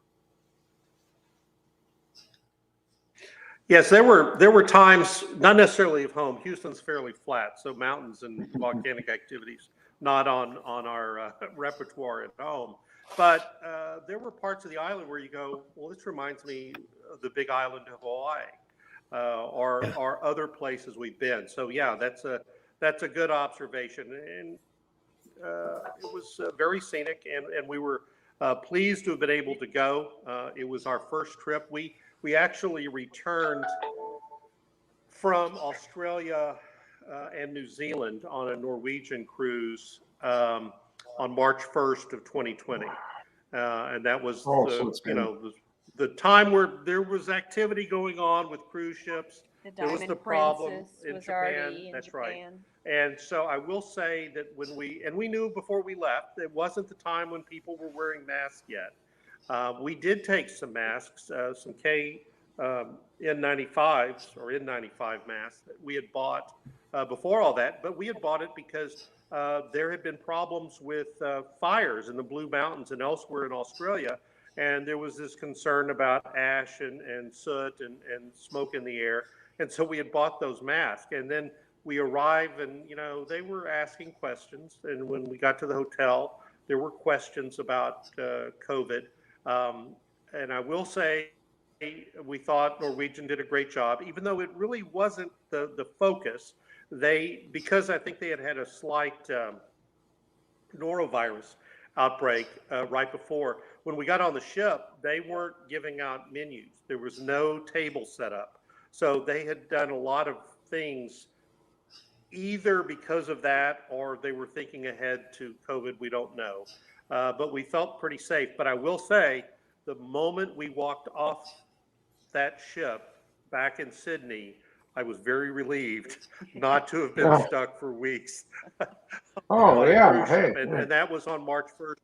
Yes, there were times, not necessarily of home. Houston's fairly flat, so mountains and volcanic activities not on our repertoire at home. But there were parts of the island where you go, well, this reminds me of the Big Island of Hawaii, or other places we've been. So yeah, that's a good observation, and it was very scenic, and we were pleased to have been able to go. It was our first trip. We actually returned from Australia and New Zealand on a Norwegian cruise on March 1st of 2020. And that was the time where there was activity going on with cruise ships. There was the problem in Japan. That's right. And so I will say that we knew before we left, it wasn't the time when people were wearing masks yet. We did take some masks, some N95s or N95 masks that we had bought before all that, but we had bought it because there had been problems with fires in the Blue Mountains and elsewhere in Australia, and there was this concern about ash and soot and smoke in the air, and so we had bought those masks, and then we arrived, and they were asking questions, and when we got to the hotel, there were questions about COVID. And I will say, we thought Norwegian did a great job, even though it really wasn't the focus. Because I think they had a slight norovirus outbreak right before. When we got on the ship, they weren't giving out menus. There was no table set up. So they had done a lot of things either because of that or they were thinking ahead to COVID, we don't know. But we felt pretty safe. But I will say, the moment we walked off that ship back in Sydney, I was very relieved not to have been stuck for weeks. Oh yeah, hey. And that was on March 1st.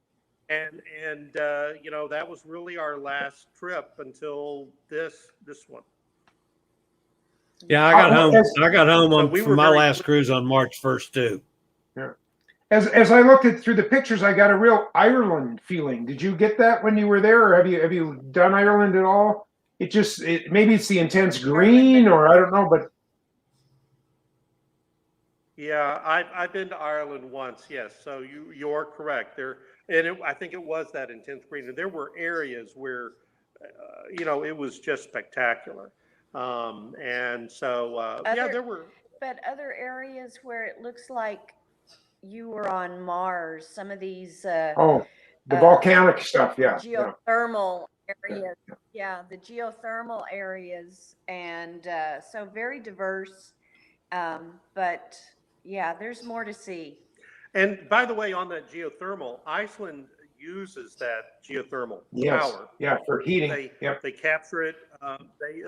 And that was really our last trip until this one. Yeah, I got home from my last cruise on March 1st too. Yeah. As I looked through the pictures, I got a real Ireland feeling. Did you get that when you were there, or have you done Ireland at all? Maybe it's the intense green, or I don't know, but yeah, I've been to Ireland once. Yes, so you're correct there, and I think it was that intense green, and there were areas where it was just spectacular, and so there were. But other areas where it looks like you were on Mars, some of these the volcanic stuff, geothermal areas, the geothermal areas, and so very diverse, but there's more to see. And by the way, on that geothermal, Iceland uses that geothermal power. Yeah, for heating. They capture it.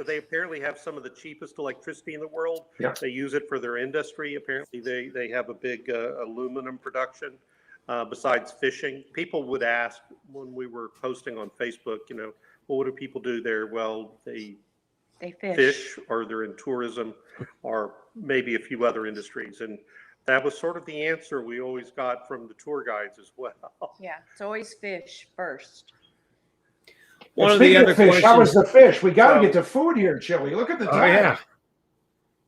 They apparently have some of the cheapest electricity in the world. Yeah. They use it for their industry. Apparently, they have a big aluminum production. Besides fishing, people would ask when we were posting on Facebook, well, what do people do there? Well, they fish, or they're in tourism, or maybe a few other industries. And that was sort of the answer we always got from the tour guides as well. Yeah, it's always fish first. One of the other questions. How was the fish? We got to get to food here in Chile. Look at the time. Yeah.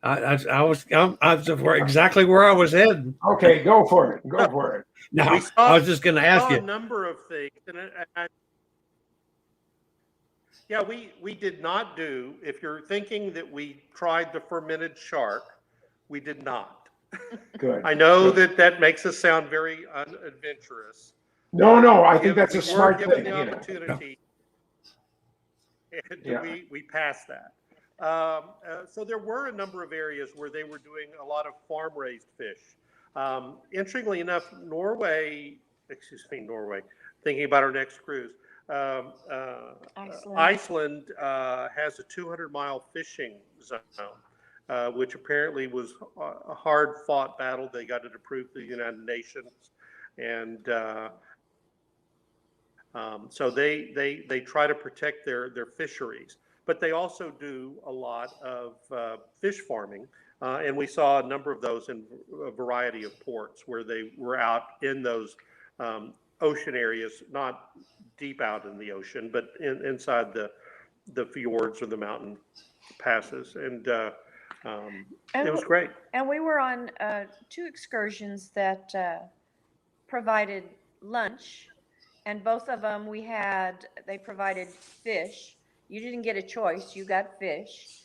I was exactly where I was heading. Okay, go for it. Go for it. No, I was just going to ask you a number of things, we did not do. If you're thinking that we tried the fermented shark, we did not. Good. I know that makes us sound very unadventurous. No, I think that's a smart thing. We were given the opportunity, and we passed that. So there were a number of areas where they were doing a lot of farm-raised fish. Interestingly enough, Norway Norway. Thinking about our next cruise. Iceland has a 200-mile fishing zone, which apparently was a hard-fought battle. They got it approved through the United Nations, and so they try to protect their fisheries. But they also do a lot of fish farming, and we saw a number of those in a variety of ports where they were out in those ocean areas, not deep out in the ocean, but inside the fjords or the mountain passes, and it was great. And we were on 2 excursions that provided lunch, and both of them they provided fish. You didn't get a choice, you got fish.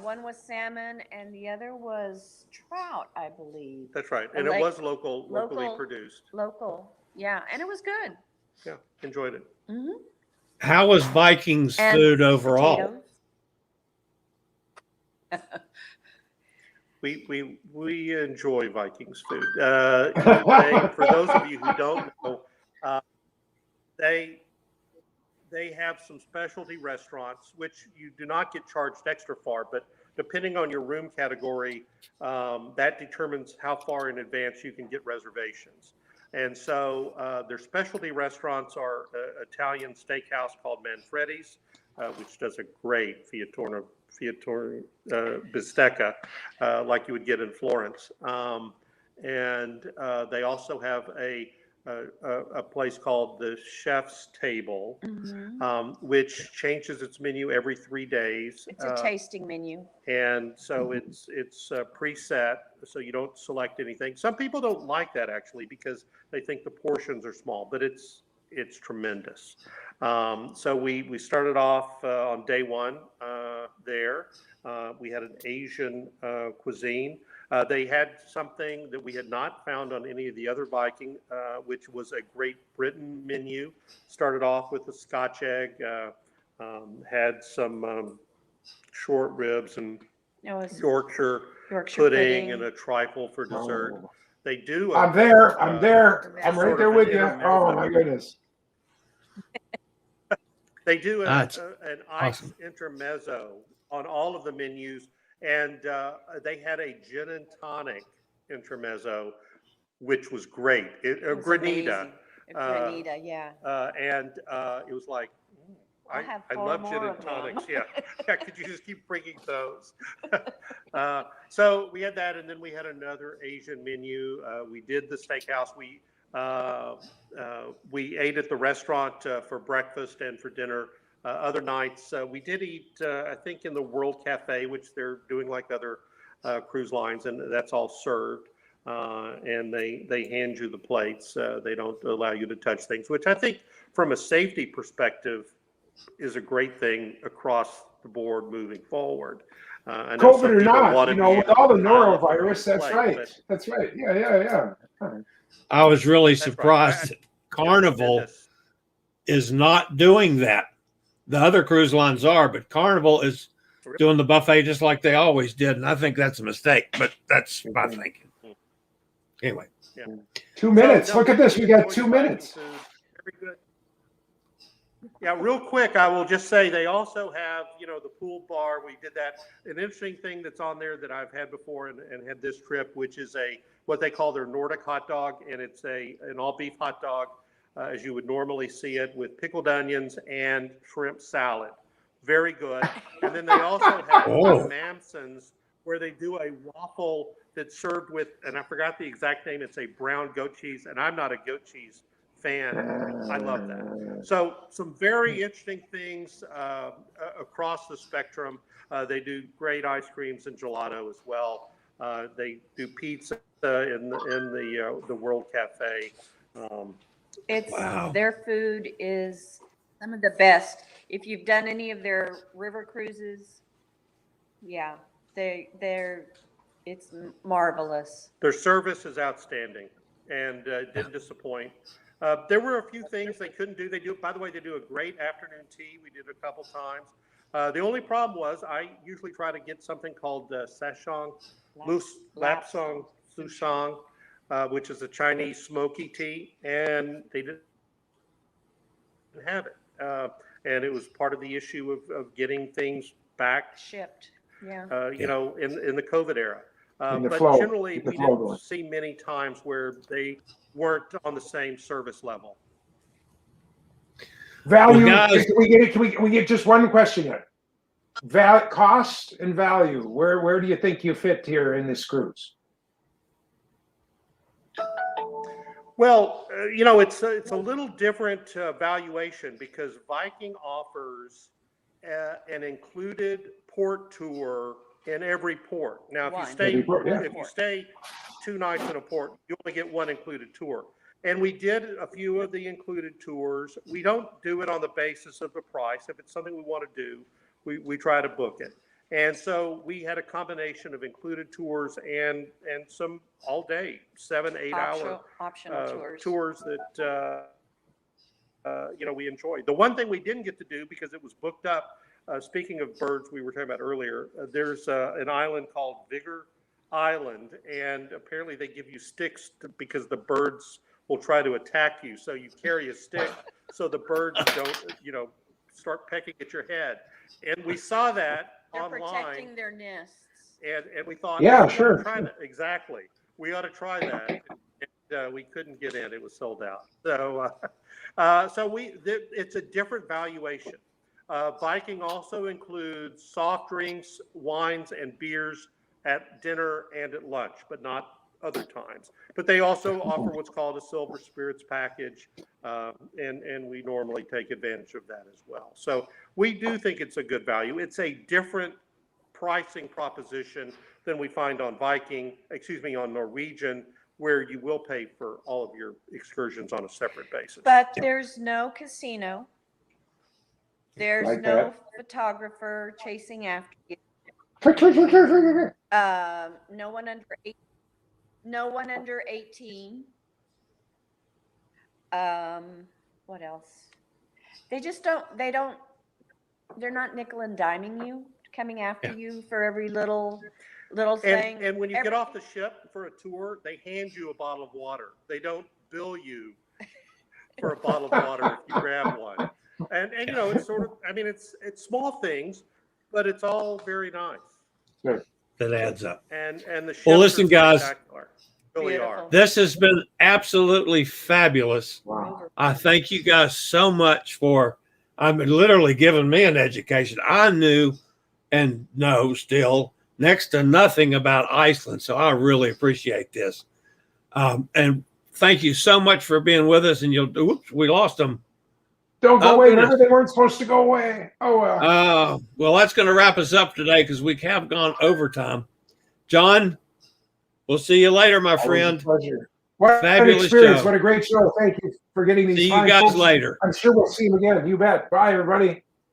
One was salmon and the other was trout, I believe. That's right, and it was locally produced. Local, yeah, and it was good. Yeah, enjoyed it. Mm-hmm. How was Viking's food overall? We enjoy Vikings food. For those of you who don't know, they have some specialty restaurants which you do not get charged extra for, but depending on your room category, that determines how far in advance you can get reservations. And so their specialty restaurants are Italian steakhouse called Manfredi's, which does a great Fiatorno bistecca, like you would get in Florence. And they also have a place called the Chef's Table, which changes its menu every 3 days. It's a tasting menu. And so it's preset, so you don't select anything. Some people don't like that actually because they think the portions are small, but it's tremendous. So we started off on day 1 there. We had an Asian cuisine. They had something that we had not found on any of the other Viking, which was a Great Britain menu. Started off with a Scotch egg, had some short ribs and Yorkshire pudding and a trifle for dessert. Oh. They do. I'm there. I'm right there with you. Oh my goodness. They do an ice awesome. intermezzo on all of the menus, and they had a gin and tonic intermezzo, which was great. Granita. Granita, yeah. And it was like, I love gin and tonics. Yeah. Could you just keep bringing those? So we had that, and then we had another Asian menu. We did the steakhouse. We ate at the restaurant for breakfast and for dinner. Other nights, we did eat, I think, in the World Cafe, which they're doing like other cruise lines, and that's all served. And they hand you the plates. They don't allow you to touch things, which I think, from a safety perspective, is a great thing across the board moving forward. COVID or not, with all the norovirus, that's right. That's right. Yeah. I was really surprised that Carnival is not doing that. The other cruise lines are, but Carnival is doing the buffet just like they always did, and I think that's a mistake, but that's my thinking. Anyway. Yeah. 2 minutes. Look at this. We got 2 minutes. Very good. Yeah, real quick, I will just say they also have, the pool bar. We did that. An interesting thing that's on there that I've had before and had this trip, which is what they call their Nordic hot dog, and it's an all beef hot dog, as you would normally see it, with pickled onions and shrimp salad. Very good. And then they also have Mamson's, where they do a waffle that's served with, and I forgot the exact name, it's a brown goat cheese, and I'm not a goat cheese fan. I love that. So some very interesting things across the spectrum. They do great ice creams and gelato as well. They do pizza in the World Cafe. Their food is some of the best. If you've done any of their river cruises, yeah, it's marvelous. Their service is outstanding and didn't disappoint. There were a few things they couldn't do. They do a great afternoon tea. We did a couple times. The only problem was I usually try to get something called Sashong, Lapsang Sushang, which is a Chinese smoky tea, and they didn't have it. And it was part of the issue of getting things back Shipped. Yeah. you know, in the COVID era. In the But flow, generally, in the we flow didn't going. see many times where they weren't on the same service level. Value. Well, guys- can we get it? Can we get just one question here? Cost and value. Where do you think you fit here in this cruise? Well, you know, it's a little different valuation because Viking offers an included port tour in every port. Now, if you One. stay Every port, yeah. if you stay 2 nights in a port, you only get one included tour. And we did a few of the included tours. We don't do it on the basis of the price. If it's something we want to do, we try to book it. And so we had a combination of included tours and some all day, 7-8 hour Optional tours that you know, we enjoyed. The one thing we didn't get to do because it was booked up. Speaking of birds, we were talking about earlier. There's an island called Vigor Island, and apparently they give you sticks because the birds will try to attack you. So you carry a stick so the birds don't, you know, start pecking at your head. And we saw that They're online. protecting their nests. And we thought, Yeah, we ought to sure. try that. Exactly. We ought to try that. And, we couldn't get in. It was sold out. So, it's a different valuation. Viking also includes soft drinks, wines, and beers at dinner and at lunch, but not other times. But they also offer what's called a silver spirits package, and we normally take advantage of that as well. So we do think it's a good value. It's a different pricing proposition than we find on on Norwegian, where you will pay for all of your excursions on a separate basis. But there's no casino. There's Like no photographer chasing after you. No one under 18. What else? They're not nickel and diming you, coming after you for every little thing. And when you get off the ship for a tour, they hand you a bottle of water. They don't bill you for a bottle of water if you grab one. And you know, it's sort of, I mean, it's small things, but it's all very nice. That adds up. And the ships Well, listen, are guys, spectacular. Really Beautiful. are. this has been absolutely fabulous. Wow. I thank you guys so much for literally giving me an education. I knew and know still next to nothing about Iceland, so I really appreciate this. And thank you so much for being with us. And we lost them. Don't go away. Goodness. Remember, they weren't supposed to go away. Oh, well. Well, that's going to wrap us up today because we have gone overtime. John, we'll see you later, my friend. Pleasure. What Fabulous an experience. show. What a great show. Thank you for getting these. See you fine guys folks. later. I'm sure we'll see them again. You bet. Bye, everybody.